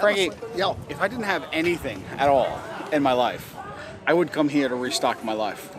Frankie, yo, if I didn't have anything at all in my life, I would come here to restock my life.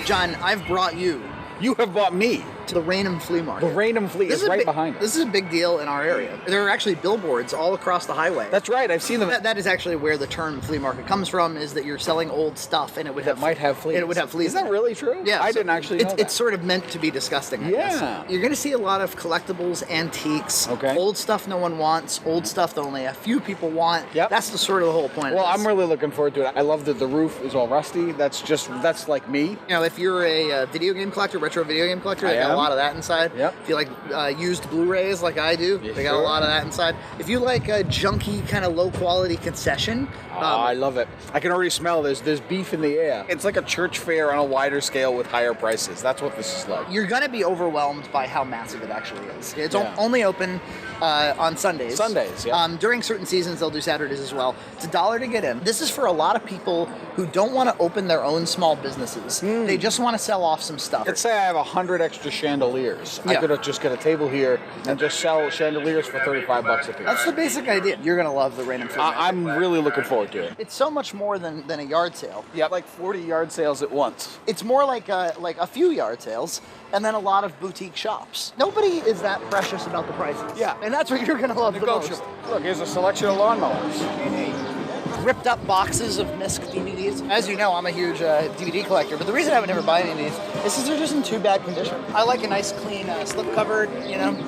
John, I've brought you You have bought me. to the Raynham Flea Market. The Raynham Flea is right behind us. This is a big deal in our area. There are actually billboards all across the highway. That's right, I've seen them. That is actually where the term flea market comes from, is that you're selling old stuff and it would That might have fleas. And it would have fleas. Is that really true? Yeah. I didn't actually know that. It's sort of meant to be disgusting, I guess. You're going to see a lot of collectibles, antiques, old stuff no one wants, old stuff that only a few people want. Yep. That's the sort of the whole point Well, of this. I'm really looking forward to it. I love that the roof is all rusty. That's like me. You know, if you're a video game collector, retro video game collector, they got a am. lot of that inside. Yep. If you like used Blu-rays like I do, they got a lot of that inside. If you like a junky kind of low quality concession, I love it. I can already smell there's beef in the air. It's like a church fair on a wider scale with higher prices. That's what this is like. you're gonna be overwhelmed by how massive it actually is. It's only open on Sundays. Sundays, yeah. During certain seasons, they'll do Saturdays as well. It's $1 to get in. This is for a lot of people who don't want to open their own small businesses. They just want to sell off some stuff. Let's say I have 100 extra chandeliers. I Yeah. could just get a table here and just sell chandeliers for $35 a piece. That's the basic idea. You're gonna love the Raynham Flea Market. I'm really looking forward to it. It's so much more than a yard sale. Yeah, like 40 yard sales at once. It's more like a few yard sales and then a lot of boutique shops. Nobody is that precious about the prices. Yeah. And that's what you're gonna love the most. Negotiable. Look, here's a selection of lawnmowers. Ripped up boxes of misc DVDs. As you know, I'm a huge DVD collector, but the reason I would never buy any of these is because they're just in too bad condition. I like a nice clean slip covered,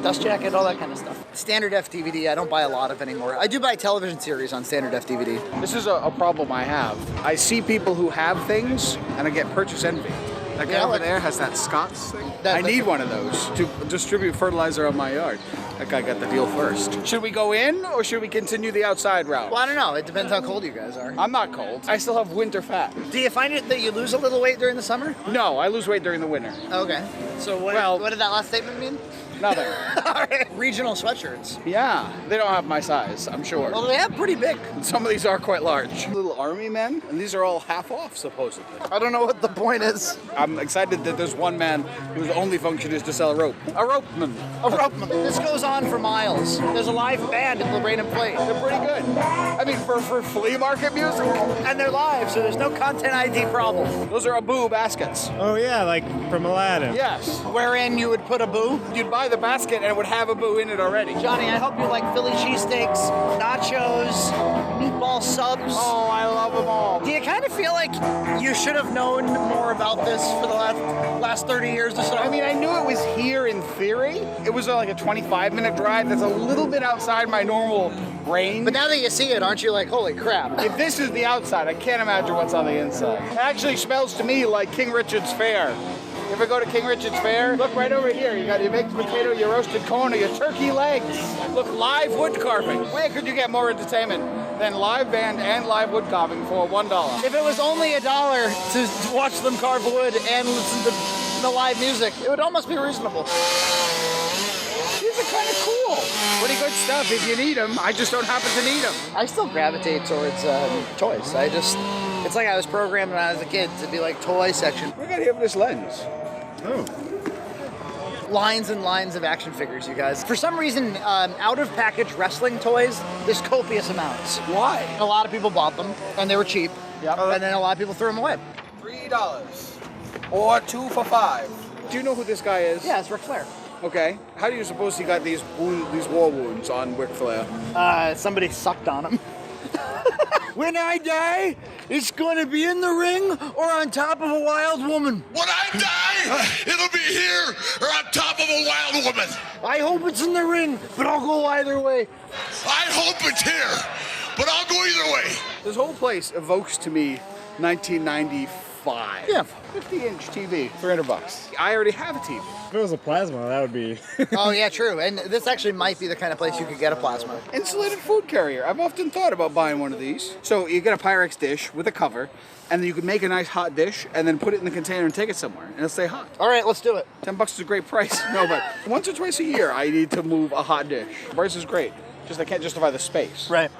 dust jacket, all that kind of stuff. Standard F DVD, I don't buy a lot of anymore. I do buy television series on standard F DVD. This is a problem I have. I see people who have things and I get purchase envy. That guy over there has that Scott's thing. I need one of those to distribute fertilizer on my yard. That guy got the deal first. Should we go in or should we continue the outside route? Well, I don't know. It depends how cold you guys are. I'm not cold. I still have winter fat. Do you find it that you lose a little weight during the summer? No, I lose weight during the winter. Okay. So what did that last statement mean? Nothing. All right. Regional sweatshirts. Yeah, they don't have my size, I'm sure. Well, they have pretty big. Some of these are quite large. Little army men, and these are all half off, supposedly. I don't know what the point is. I'm excited that there's one man whose only function is to sell a rope. A ropeman. A ropeman. This goes on for miles. There's a live band at the Raynham Flea. They're pretty good. I mean, for flea market music. And they're live, so there's no content ID problem. Those are Abu baskets. Oh yeah, like from Aladdin. Yes. Wherein you would put a boo. You'd buy the basket and it would have Abu in it already. Johnny, I hope you like Philly cheesesteaks, nachos, meatball subs. Oh, I love them all. Do you kind of feel like you should have known more about this for the last 30 years or so? I mean, I knew it was here in theory. It was like a 25-minute drive. That's a little bit outside my normal range. But now that you see it, aren't you like, holy crap? If this is the outside, I can't imagine what's on the inside. It actually smells to me like King Richard's Fair. You ever go to King Richard's Fair? Look right over here. You got your baked potato, your roasted corn, or your turkey legs. Look, live wood carving. Where could you get more entertainment than live band and live wood carving for $1? If it was only $1 to watch them carve wood and listen to the live music, it would almost be reasonable. These are kind of cool. Pretty good stuff if you need them. I just don't happen to need them. I still gravitate towards toys. It's like I was programmed when I was a kid to be like toy section. We got here with this lens. Oh. Lines and lines of action figures, you guys. For some reason, out-of-package wrestling toys, there's copious amounts. Why? A lot of people bought them, and they were cheap. Yep. And then a lot of people threw them away. $3 or 2 for $5. Do you know who this guy is? Yeah, it's Ric Flair. Okay. How do you suppose he got these war wounds on Ric Flair? Somebody sucked on him. When I die, it's going to be in the ring or on top of a wild woman. When I die, it'll be here or on top of a wild woman. I hope it's in the ring, but I'll go either way. I hope it's here, but I'll go either way. This whole place evokes to me 1995. Yeah. 50-inch TV, $300. I already have a TV. If it was a plasma, that would be. Oh, yeah, true. And this actually might be the kind of place you could get a plasma. Insulated food carrier. I've often thought about buying one of these. So you get a Pyrex dish with a cover, and then you can make a nice hot dish, and then put it in the container and take it somewhere, and it'll stay hot. All right, let's do it. $10 is a great price. No, but once or twice a year, I need to move a hot dish. The price is great. Just I can't justify the space. Right.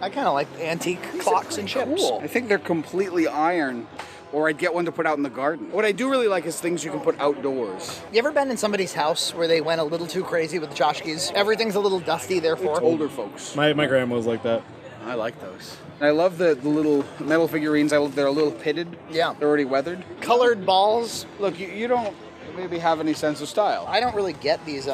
I kind of like antique clocks and chips. Cool. I think they're completely iron Or I'd get one to put out in the garden. What I do really like is things you can put outdoors. You ever been in somebody's house where they went a little too crazy with the tchotchkes? Everything's a little dusty, therefore. It's older folks. My grandma was like that. I like those. And I love the little metal figurines. They're a little pitted. Yeah. They're already weathered. Colored balls. Look, you don't maybe have any sense of style. I don't really get these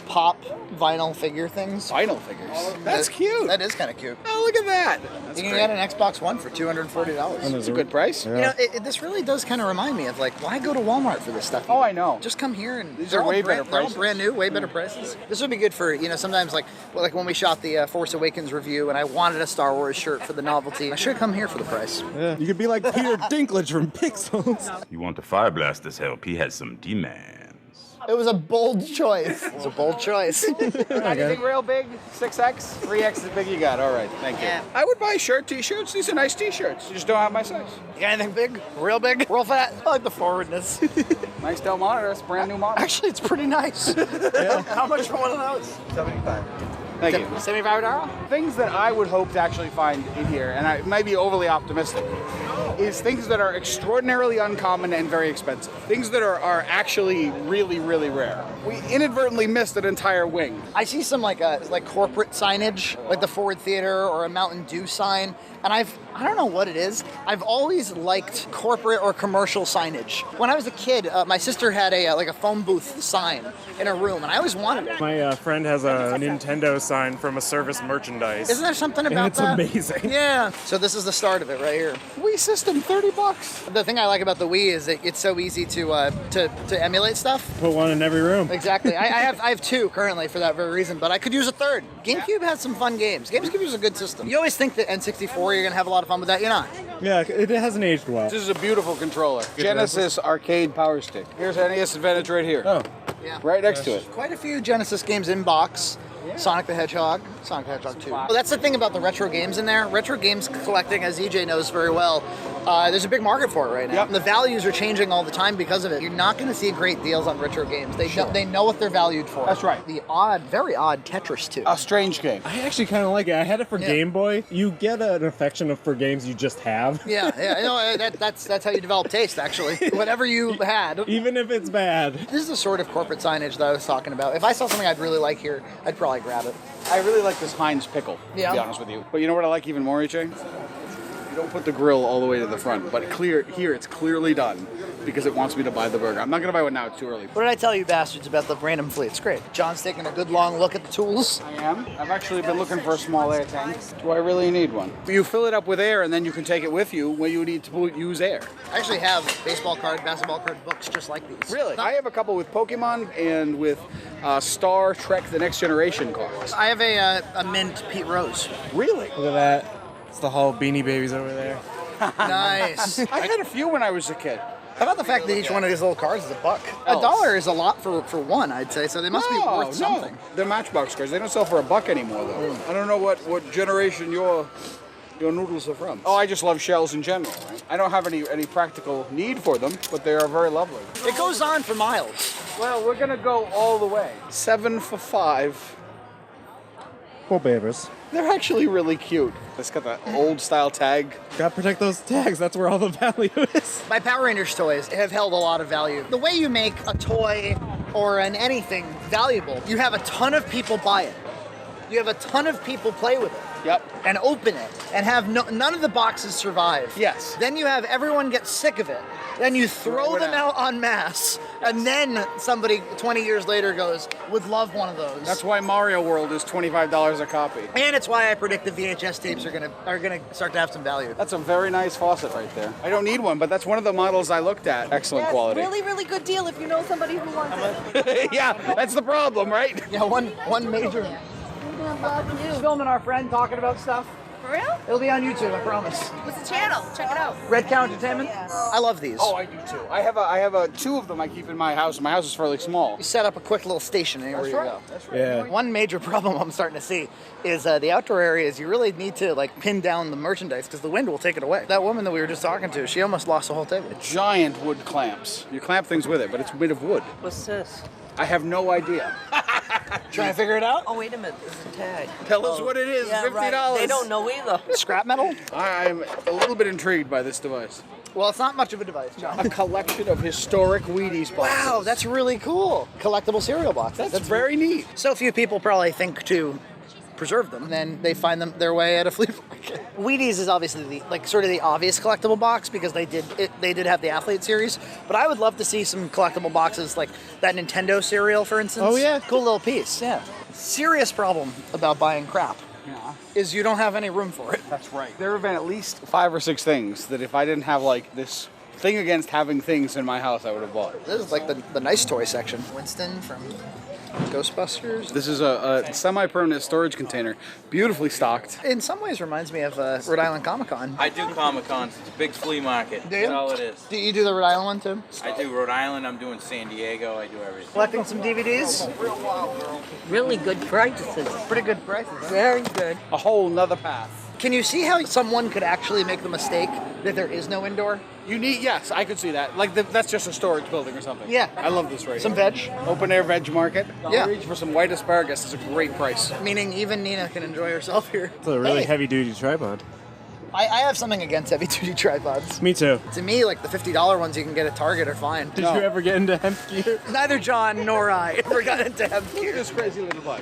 pop vinyl figure things. Vinyl figures. That's cute. That is kind of cute. Oh, look at that. That's You can great. get an Xbox One for $240. It's a good price. Yeah. You know, this really does kind of remind me of like, why go to Walmart for this stuff? Oh, I know. Just come here and These they're are all way brand, better they're all prices. brand new, way better prices. This would be good for, you know, sometimes like when we shot the Force Awakens review and I wanted a Star Wars shirt for the novelty. I should come here for the price. Yeah. You could be like Peter Dinklage from Pixels. You want to fire blast this help? He has some demands. It was a bold choice. It was a bold choice. Anything real big? 6X? 3X is the big you got. All right, thank you. Yeah. I would buy t-shirts. These are nice t-shirts. You just don't have my size. You got anything big? Real big? Real fat? I like the forwardness. Nice Dell monitor. It's a brand new monitor. Actually, it's pretty nice. How much for one of those? Thank you. $75? Things that I would hope to actually find in here, and I might be overly optimistic, is things that are extraordinarily uncommon and very expensive. Things that are actually really, really rare. We inadvertently missed an entire wing. I see some like corporate signage, like the Ford Theater or a Mountain Dew sign, and I don't know what it is. I've always liked corporate or commercial signage. When I was a kid, my sister had a phone booth sign in her room, and I always wanted it. My friend has a Nintendo sign from a service merchandise. Isn't there something about and it's that? amazing. Yeah. So this is the start of it right here. Wii system, $30. The thing I like about the Wii is that it's so easy to emulate stuff. Put one in every room. Exactly. I have two currently for that very reason, but I could use a third. GameCube has some fun games. GameCube is a good system. You always think that N64 you're gonna have a lot of fun with that. You're not. Yeah, it hasn't aged well. This is a beautiful controller. Genesis Arcade Power Stick. Here's NES Advantage right here. Oh. Yeah. Right next to it. Quite a few Genesis games in box. Sonic the Hedgehog, Sonic the Hedgehog 2. Well, that's the thing about the retro games in there. Retro games collecting, as EJ knows very well, there's a big market for it right now. Yep. And the values are changing all the time because of it. You're not going to see great deals on retro games. They know what they're valued for. That's right. The very odd Tetris 2. A strange game. I actually kind of like it. I had it for Yeah. Game Boy. You get an affection for games you just have. Yeah. No, that's how you develop taste, actually. Whatever you had. Even if it's bad. This is the sort of corporate signage that I was talking about. If I saw something I'd really like here, I'd probably grab it. I really like this Heinz pickle, Yeah. to be honest with you. But you know what I like even more, EJ? You don't put the grill all the way to the front, but here it's clearly done because it wants me to buy the burger. I'm not going to buy one now, it's too early. What did I tell you bastards about the Raynham Flea? It's great. John's taking a good long look at the tools. I am. I've actually been looking for a small air tank. Do I really need one? You fill it up with air and then you can take it with you when you need to use air. I actually have baseball card, basketball card books just like these. Really? I have a couple with Pokemon and with Star Trek The Next Generation cards. I have a mint Pete Rose. Really? Look at that. It's the whole Beanie Babies over there. Nice. I had a few when I was a kid. How about the fact that each one of these little cards is $1? Oh. $1 is a lot for one, I'd say, so they must be worth something. They're Matchbox cards. They don't sell for $1 anymore, though. I don't know what generation your noodles are from. Oh, I just love shells in general. Right? I don't have any practical need for them, but they are very lovely. It goes on for miles. Well, we're gonna go all the way. 7 for $5. Poor babies. They're actually really cute. It's got the old style tag. Gotta protect those tags. That's where all the value is. My Power Rangers toys have held a lot of value. The way you make a toy or an anything valuable, you have a ton of people buy it. You have a ton of people play with it. Yep. And open it and have none of the boxes survive. Yes. Then you have everyone get sick of it. Then you throw them out en masse, and then somebody 20 years later goes, would love one of those. That's why Mario World is $25 a copy. And it's why I predict the VHS tapes are gonna start to have some value. That's a very nice faucet right there. I don't need one, but that's one of the models I looked at. Excellent Yes, quality. really, really good deal if you know somebody who wants it. Yeah, that's the problem, right? Yeah, one major. Filming our friend talking about stuff. For real? It'll be on YouTube, I promise. What's the channel? Check it out. Red Cow Entertainment. I love these. Oh, I do too. I have two of them I keep in my house. My house is fairly small. You set up a quick little station anywhere you go. That's right. Yeah. One major problem I'm starting to see is the outdoor areas. You really need to like pin down the merchandise because the wind will take it away. That woman that we were just talking to, she almost lost the whole table. Giant wood clamps. You clamp things with it, but it's made of wood. What's this? I have no idea. Trying to figure it out? Oh, wait a minute. There's a tag. Tell us what it is. Yeah, $50. right. They don't know either. Scrap metal? I'm a little bit intrigued by this device. Well, it's not much of a device, John. A collection of historic Wheaties boxes. Wow, that's really cool. Collectible cereal box. That's very neat. So few people probably think to preserve them, and then they find them their way at a flea market. Wheaties is obviously sort of the obvious collectible box because they did have the Athlete series, but I would love to see some collectible boxes like that Nintendo cereal, for instance. Oh, yeah. Cool little piece. Yeah. Serious problem about buying crap is you don't have any room for it. That's right. There have been at least 5 or 6 things that if I didn't have like this thing against having things in my house, I would have bought. This is like the nice toy section. Winston from Ghostbusters. This is a semi-permanent storage container, beautifully stocked. In some ways reminds me of Rhode Island Comic Con. I do Comic Cons. It's a big flea market. Do you? That's all it is. Do you do the Rhode Island one too? I do Rhode Island. I'm doing San Diego. I do everything. Collecting some DVDs? Really good prices. Pretty good prices. Huh? Very good. A whole nother path. Can you see how someone could actually make the mistake that there is no indoor? Yes, I could see that. Like that's just a storage building or something. Yeah. I love this right Some here. veg. Open air veg market. Yeah. I'll reach for some white asparagus. It's a great price. Meaning even Nina can enjoy herself here. It's a really heavy-duty tripod. I have something against heavy-duty tripods. Me too. To me, like the $50 ones you can get at Target are fine. Did you ever get into hemp gear? Neither John nor I ever got into hemp Look gear. at this crazy little bug.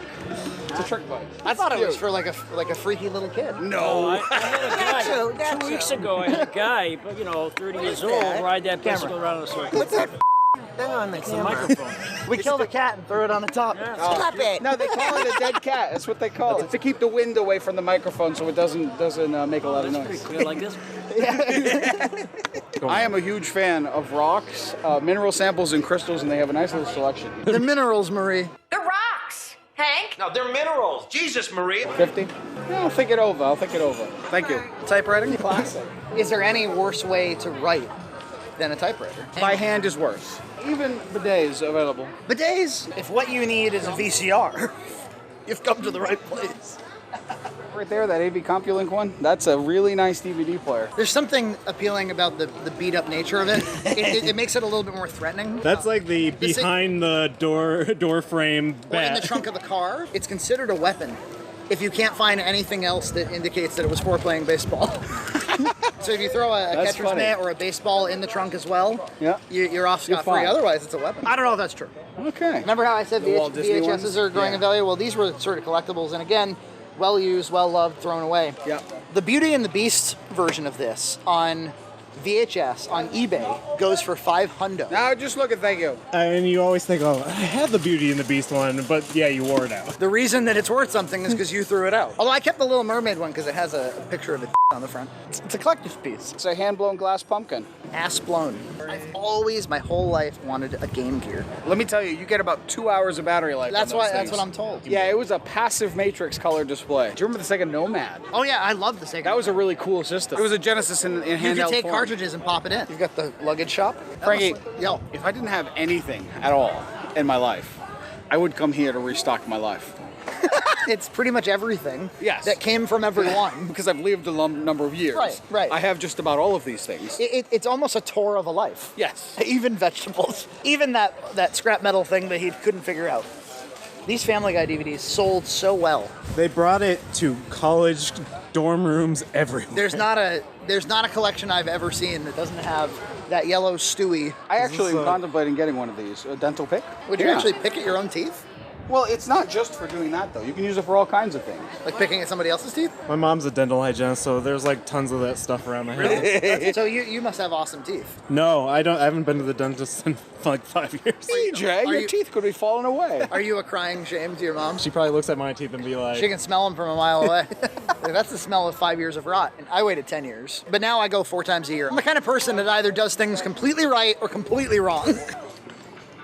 It's a trick bug. I thought it was cute. for like a freaky little kid. No. I had a guy, 2 weeks ago, I had a guy, 30 years old, ride that bicycle around in a circle. What's that thing on the It's a camera? microphone. We killed a cat and threw it on the top. Stop it. No, they call it a dead cat. That's what they call it. To keep the wind away from the microphone so it doesn't make a lot of Pretty noise. clear like this. I am a huge fan of rocks, mineral samples, and crystals, and they have a nice little selection. The minerals, Marie. The rocks, Hank. No, they're minerals. Jesus, Maria. 50? Yeah, I'll think it over. Thank you. Typewriting? Classic. Is there any worse way to write than a typewriter? By hand is worse. Even bidets available. Bidets, if what you need is a VCR, you've come to the right place. Right there, that AV CompuLink one, that's a really nice DVD player. There's something appealing about the beat-up nature of it. It makes it a little bit more threatening. That's like the This is- behind the door frame Or in bat. the trunk of the car. It's considered a weapon if you can't find anything else that indicates that it was for playing baseball. So if you throw a That's catcher's funny. mitt or a baseball in the trunk as well, Yeah. you're off You're scot-free. fine. Otherwise, it's a weapon. I don't know if that's true. Okay. Remember how I said The Walt Disney VHSs ones? are growing Yeah. in value? Well, these were sort of collectibles, and again, well used, well loved, thrown away. Yep. The Beauty and the Beast version of this on VHS on eBay goes for $500. Now just look at thank you. And you always think, oh, I had the Beauty and the Beast one, but yeah, you wore it out. The reason that it's worth something is because you threw it out. Although I kept the Little Mermaid one because it has a picture of a on the front. It's a collector's piece. It's a hand-blown glass pumpkin. Ass blown. I've always, my whole life, wanted a Game Gear. Let me tell you, you get about 2 hours of battery life. That's on those why. That's things. what I'm told. Yeah, it was a passive matrix color display. Do you remember the Sega Nomad? Oh yeah, I love the Sega. That was a really cool system. It was a Genesis in You handheld could take form. cartridges and pop it in. You've got the luggage shop. Frankie, Yo, if I didn't have anything at all in my life, I would come here to restock my life. it's pretty much everything. Yes. That came from everyone. Because I've lived a number of years. Right. I have just about all of these things. It's almost a tour of a life. Yes. Even vegetables. Even that scrap metal thing that he couldn't figure out. These Family Guy DVDs sold so well. They brought it to college dorm rooms everywhere. There's not a collection I've ever seen that doesn't have that yellow Stewie. I actually am contemplating getting one of these. A dental pick. Would you actually pick at your own teeth? Well, it's not just for doing that, though. You can use it for all kinds of things. Like picking at somebody else's teeth? My mom's a dental hygienist, so there's like tons of that stuff around the house. So you must have awesome teeth. No, I haven't been to the dentist in like 5 years. EJ, your teeth could be falling away. Are you a crying shame to your mom? She probably looks at my teeth and be like, She can smell them from a mile away. Like, that's the smell of 5 years of rot. And I waited 10 years. But now I go 4 times a year. I'm the kind of person that either does things completely right or completely wrong.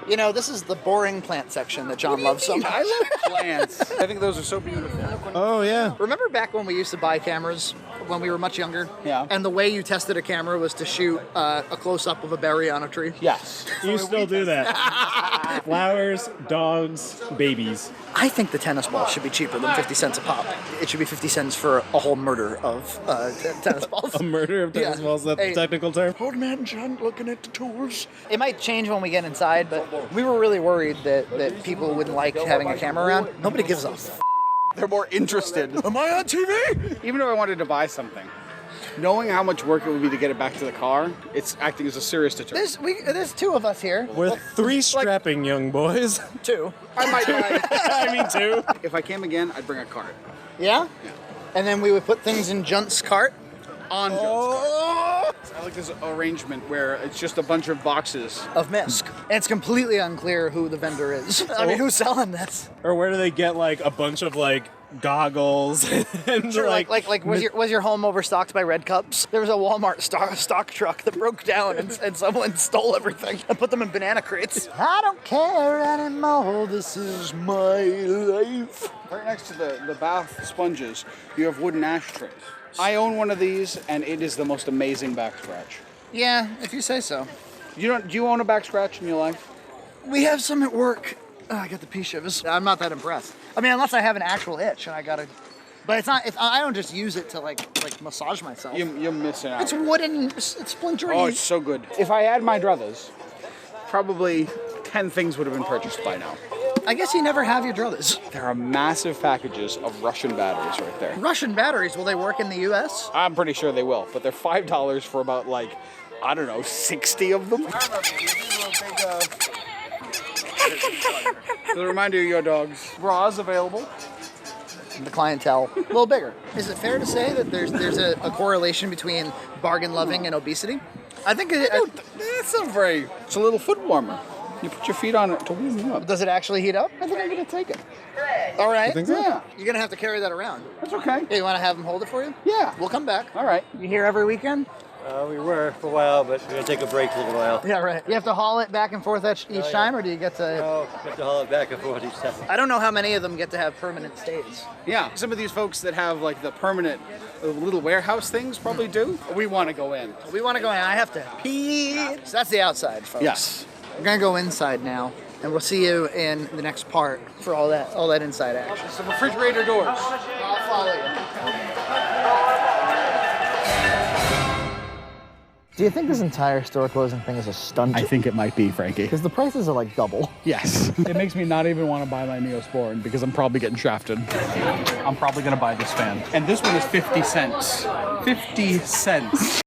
You know, this is the boring plant section that John loves so much. I love plants. I think those are so beautiful. oh yeah. Remember back when we used to buy cameras when we were much younger? Yeah. And the way you tested a camera was to shoot a close-up of a berry on a tree? Yes. You still do that. Flowers, dogs, babies. I think the tennis ball should be cheaper than 50 cents a pop. It should be 50 cents for a whole murder of tennis balls. A murder of tennis Yeah. balls, that's Hey. the technical term. Old man John looking at the tools. It might change when we get inside, but we were really worried that people wouldn't like having a camera around. Nobody gives a f. They're more interested. Am I on TV? Even if I wanted to buy something, Knowing how much work it would be to get it back to the car, it's acting as a serious deterrent. There's two of us here. We're three strapping young boys. Two. I might buy. I mean, two. If I came again, I'd bring a cart. Yeah? Yeah. And then we would put things in Junt's cart. On Junt's cart. I like this arrangement where it's just a bunch of boxes. Of misc. And it's completely unclear who the vendor is. I mean, who's selling this? Or where do they get like a bunch of like goggles and Sure, like was your home overstocked by red cups? There was a Walmart stock truck that broke down and someone stole everything and put them in banana crates. I don't care anymore. This is my life. Right next to the bath sponges, you have wooden ashtrays. I own one of these, and it is the most amazing back scratch. Yeah, if you say so. Do you own a back scratch in your life? We have some at work. Oh, I got the pea shivers. I'm not that impressed. I mean, unless I have an actual itch and I gotta. But it's not. I don't just use it to like massage myself. You're missing out. It's wooden. It's splintery. Oh, it's so good. If I had my druthers, probably 10 things would have been purchased by now. I guess you never have your druthers. There are massive packages of Russian batteries right there. Russian batteries, will they work in the U.S.? I'm pretty sure they will, but they're $5 for about like, I don't know, 60 of them. The reminder of your dogs. Bras available. The clientele a little bigger. Is it fair to say that there's a correlation between bargain loving and obesity? I think it's a little foot warmer. You put your feet on it to warm you up. Does it actually heat up? I think I'm gonna take it. All right. You think so? Yeah. You're gonna have to carry that around. That's okay. Hey, you want to have them hold it for you? Yeah. We'll come back. All right. You here every weekend? We were for a while, but we're gonna take a break for a little while. Yeah, right. You have to haul it back and forth each time, or do you get to? No, we have to haul it back and forth each time. I don't know how many of them get to have permanent stays. Yeah. Some of these folks that have like the permanent little warehouse things probably do. We want to go in. We want to go in. I have to pee. So that's the outside, folks. Yes. We're gonna go inside now, and we'll see you in the next part for all that inside action. Some refrigerator doors. I'll follow you. Do you think this entire store closing thing is a stunt? I think it might be, Frankie. Because the prices are like double. Yes. It makes me not even want to buy my Neosporin because I'm probably getting shafted. I'm probably going to buy this fan. And this one is 50 cents. 50 cents.